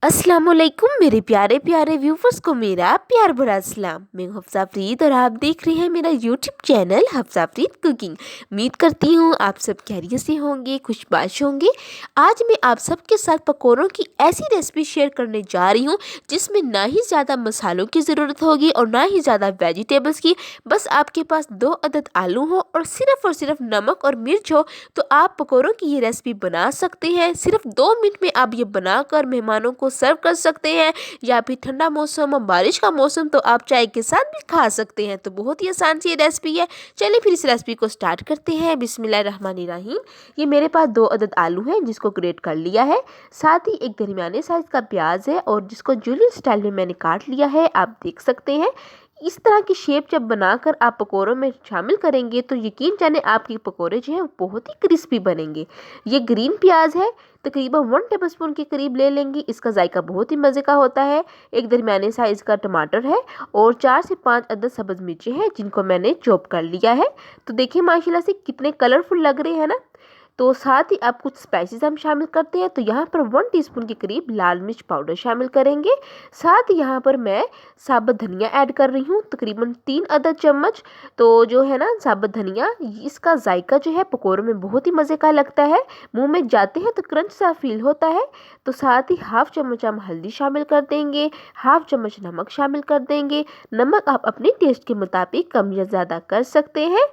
अस्सलामुअलैकुम मेरे प्यारे प्यारे व्यूवर्स को मेरा प्यार भरा सलाम। मैं हूं हफ्सा फरीद और आप देख रहे हैं मेरा YouTube channel Hafsa Farid cooking. उम्मीद करती हूं आप सब खैरियत से होंगे, खुशबाश होंगे। आज मैं आप सबके साथ पकौड़ों की ऐसी रेसिपी शेयर करने जा रही हूं जिसमें ना ही ज़्यादा मसालों की ज़रूरत होगी और ना ही ज़्यादा वेजिटेबल्स की। बस आपके पास 2 अदद आलू हो और सिर्फ नमक और मिर्च हो तो आप पकौड़ों की ये रेसिपी बना सकते हैं। सिर्फ 2 मिनट में आप ये बनाकर मेहमानों को सर्व कर सकते हैं, या फिर ठंडा मौसम और बारिश का मौसम तो आप चाय के साथ भी खा सकते हैं। तो बहुत ही आसान सी रेसिपी है। चलिए फिर इस रेसिपी को स्टार्ट करते हैं। बिस्मिल्लाहिर्रहमानिर्रहीम। ये मेरे पास 2 अदद आलू हैं जिसको ग्रेट कर लिया है। साथ ही एक दरमियाने साइज का प्याज है और जिसको जूलियन स्टाइल में मैंने काट लिया है, आप देख सकते हैं। इस तरह की शेप जब बनाकर आप पकौड़ों में शामिल करेंगे तो यकीन जाने आपके पकौड़े जो हैं वो बहुत ही क्रिस्पी बनेंगे। ये ग्रीन प्याज है, तकरीबन 1 टेबलस्पून के करीब ले लेंगे। इसका जायका बहुत ही मज़े का होता है। एक दरमियाने साइज़ का टमाटर है और 4 से 5 अदद सब्ज़ मिर्चें हैं जिनको मैंने चॉप कर लिया है। तो देखिए माशाल्लाह से कितने कलरफुल लग रहे हैं ना। तो साथ ही आप कुछ स्पाइसेस हम शामिल करते हैं। तो यहाँ पर 1 टीस्पून के करीब लाल मिर्च पाउडर शामिल करेंगे। साथ ही यहाँ पर मैं साबुत धनिया ऐड कर रही हूँ, तकरीबन 3 अदद चम्मच। तो जो है ना साबुत धनिया, इसका जायका जो है पकौड़ों में बहुत ही मज़े का लगता है। मुंह में जाते हैं तो क्रंच सा फील होता है। तो साथ ही हाफ चम्मच हम हल्दी शामिल कर देंगे, हाफ चम्मच नमक शामिल कर देंगे। नमक आप अपने टेस्ट के मुताबिक कम या ज़्यादा कर सकते हैं।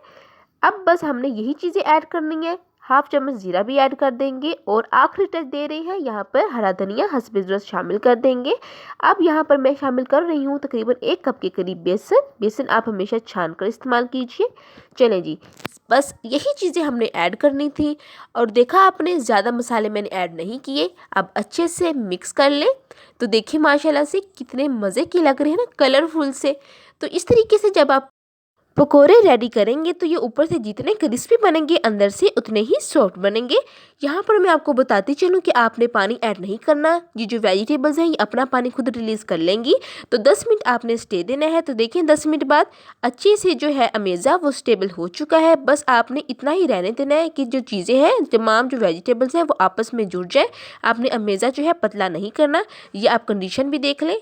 अब बस हमने यही चीज़ें ऐड करनी है। हाफ चम्मच जीरा भी ऐड कर देंगे और आखिरी टच दे रहे हैं यहाँ पर हरा धनिया हस्बे ज़रूरत शामिल कर देंगे। अब यहाँ पर मैं शामिल कर रही हूँ तकरीबन 1 कप के करीब बेसन। बेसन आप हमेशा छान कर इस्तेमाल कीजिए। चलें जी, बस यही चीज़ें हमने ऐड करनी थी। और देखा आपने, ज़्यादा मसाले मैंने ऐड नहीं किए। अब अच्छे से मिक्स कर लें। तो देखिए माशाल्लाह से कितने मज़े के लग रहे हैं ना, कलरफुल से। तो इस तरीके से जब आप पकोड़े रेडी करेंगे तो ये ऊपर से जितने क्रिस्पी बनेंगे अंदर से उतने ही सॉफ्ट बनेंगे। यहाँ पर मैं आपको बताती चलूँ कि आपने पानी ऐड नहीं करना। ये जो वेजिटेबल्स हैं ये अपना पानी खुद रिलीज़ कर लेंगी। तो 10 मिनट आपने स्टे देना है। तो देखिए 10 मिनट बाद अच्छे से जो है अमेज़ा वो स्टेबल हो चुका है। बस आपने इतना ही रहने देना है कि जो चीज़ें हैं, तमाम जो वेजिटेबल्स हैं वो आपस में जुड़ जाए। आपने अमेज़ा जो है पतला नहीं करना। ये आप कंडीशन भी देख लें,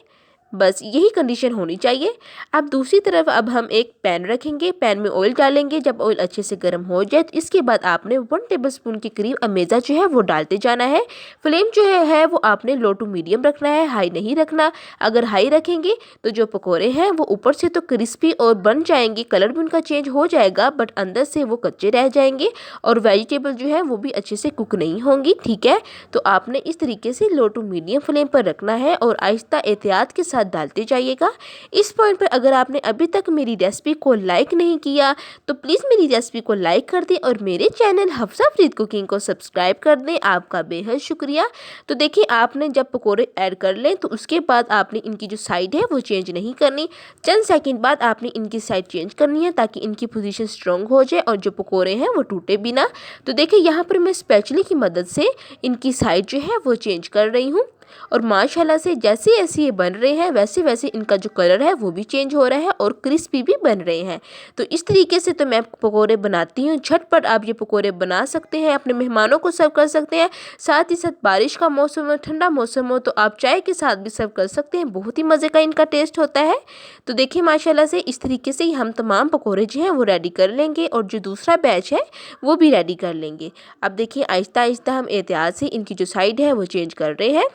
बस यही कंडीशन होनी चाहिए। अब दूसरी तरफ अब हम एक पैन रखेंगे, पैन में ऑयल डालेंगे। जब ऑयल अच्छे से गर्म हो जाए तो इसके बाद आपने 1 टेबलस्पून के करीब अमेज़ा जो है वो डालते जाना है। फ्लेम जो है वो आपने लो टू मीडियम रखना है, हाई नहीं रखना। अगर हाई रखेंगे तो जो पकोड़े हैं वो ऊपर से तो क्रिस्पी और बन जाएंगे, कलर भी उनका चेंज हो जाएगा, बट अंदर से वो कच्चे रह जाएंगे और वेजिटेबल जो है वो भी अच्छे से कुक नहीं होंगी। ठीक है, तो आपने इस तरीके से लो टू मीडियम फ्लेम पर रखना है और आहिस्ता एहतियात के साथ डालते जाइएगा। इस पॉइंट पर अगर आपने अभी तक मेरी रेसिपी को लाइक नहीं किया तो प्लीज़ मेरी रेसिपी को लाइक कर दें और मेरे चैनल हफ्सा फरीद कुकिंग को सब्सक्राइब कर दें। आपका बेहद शुक्रिया। तो देखिए आपने जब पकोड़े ऐड कर लें तो उसके बाद आपने इनकी जो साइड है वो चेंज नहीं करनी। चंद सेकंड बाद आपने इनकी साइड चेंज करनी है ताकि इनकी पोजीशन स्ट्रॉन्ग हो जाए और जो पकोड़े हैं वो टूटे भी ना। तो देखिए यहाँ पर मैं स्पैचुला की मदद से इनकी साइड जो है वो चेंज कर रही हूँ और माशाल्लाह से जैसे जैसे ये बन रहे हैं वैसे वैसे इनका जो कलर है वो भी चेंज हो रहा है और क्रिस्पी भी बन रहे हैं। तो इस तरीके से तो मैं पकोड़े बनाती हूँ। झटपट आप ये पकोड़े बना सकते हैं, अपने मेहमानों को सर्व कर सकते हैं। साथ ही साथ बारिश का मौसम हो, ठंडा मौसम हो तो आप चाय के साथ भी सर्व कर सकते हैं। बहुत ही मज़े का इनका टेस्ट होता है। तो देखिए माशाल्लाह से इस तरीके से ही हम तमाम पकोड़े जो हैं वो रेडी कर लेंगे और जो दूसरा बैच है वो भी रेडी कर लेंगे। अब देखिए आहिस्ता आहिस्ता हम एहतियात से इनकी जो साइड है वो चेंज कर रहे हैं।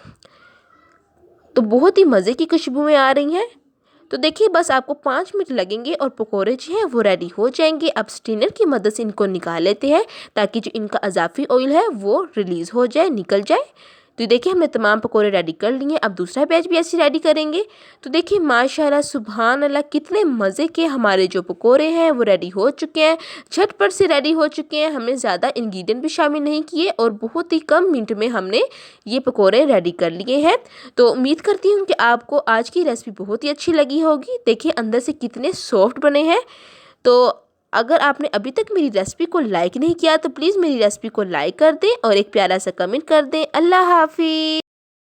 तो बहुत ही मज़े की खुशबुएं आ रही हैं। तो देखिए बस आपको 5 मिनट लगेंगे और पकोड़े जो हैं वो रेडी हो जाएंगे। अब स्ट्रेनर की मदद से इनको निकाल लेते हैं ताकि जो इनका अजाफी ऑयल है वो रिलीज़ हो जाए, निकल जाए। तो देखिए हमने तमाम पकोड़े रेडी कर लिए। अब दूसरा बैच भी ऐसे रेडी करेंगे। तो देखिए माशाल्लाह सुभान अल्लाह कितने मज़े के हमारे जो पकोड़े हैं वो रेडी हो चुके हैं, झटपट से रेडी हो चुके हैं। हमने ज़्यादा इंग्रेडिएंट भी शामिल नहीं किए और बहुत ही कम मिनट में हमने ये पकोड़े रेडी कर लिए हैं। तो उम्मीद करती हूँ कि आपको आज की रेसिपी बहुत ही अच्छी लगी होगी। देखिए अंदर से कितने सॉफ्ट बने हैं। तो अगर आपने अभी तक मेरी रेसिपी को लाइक नहीं किया तो प्लीज़ मेरी रेसिपी को लाइक कर दें और एक प्यारा सा कमेंट कर दें। अल्लाह हाफिज़।